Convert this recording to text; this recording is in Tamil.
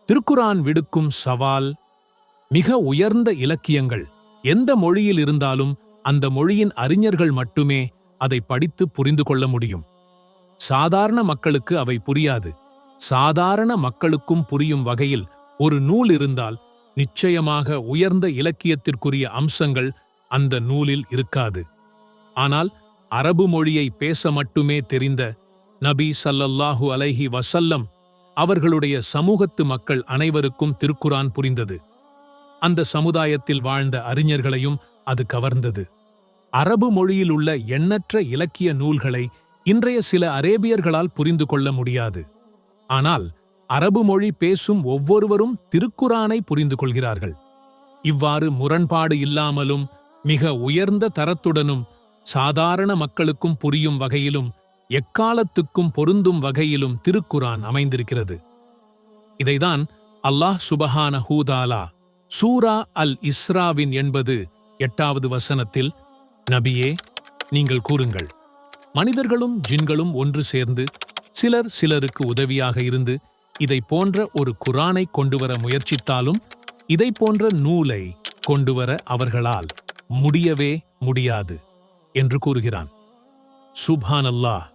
திருக்குரான் விடுக்கும் சவால்: மிக உயர்ந்த இலக்கியங்கள் எந்த மொழியில் இருந்தாலும் அந்த மொழியின் அறிஞர்கள் மட்டுமே அதை படித்து புரிந்து கொள்ள முடியும். சாதாரண மக்களுக்கு அவை புரியாது. சாதாரண மக்களுக்கும் புரியும் வகையில் ஒரு நூல் இருந்தால் நிச்சயமாக உயர்ந்த இலக்கியத்திற்குரிய அம்சங்கள் அந்த நூலில் இருக்காது. ஆனால் அரபு மொழியை பேச மட்டுமே தெரிந்த நபி ஸல்லல்லாஹு அலைஹி வஸல்லம் அவர்களுடைய சமூகத்து மக்கள் அனைவருக்கும் திருக்குரான் புரிந்தது. அந்த சமுதாயத்தில் வாழ்ந்த அறிஞர்களையும் அது கவர்ந்தது. அரபு மொழியில் உள்ள எண்ணற்ற இலக்கிய நூல்களை இன்றைய சில அரேபியர்களால் புரிந்து கொள்ள முடியாது. ஆனால் அரபு மொழி பேசும் ஒவ்வொருவரும் திருக்குரானை புரிந்து கொள்கிறார்கள். இவ்வாறு முரண்பாடு இல்லாமலும் மிக உயர்ந்த தரத்துடனும் சாதாரண மக்களுக்கும் புரியும் வகையிலும் எக்காலத்துக்கும் பொருந்தும் வகையிலும் திருக்குரான் அமைந்திருக்கிறது. இதைதான் அல்லாஹ் சுபஹானஹு தஆலா சூரா அல் இஸ்ராவின் 8வது வசனத்தில், நபியே, நீங்கள் கூறுங்கள், மனிதர்களும் ஜின்களும் ஒன்று சேர்ந்து சிலர் சிலருக்கு உதவியாக இருந்து இதை போன்ற ஒரு குரானை கொண்டுவர முயற்சித்தாலும் இதை போன்ற நூலை கொண்டுவர அவர்களால் முடியவே முடியாது என்று கூறுகிறான். சுப்ஹானல்லாஹ்.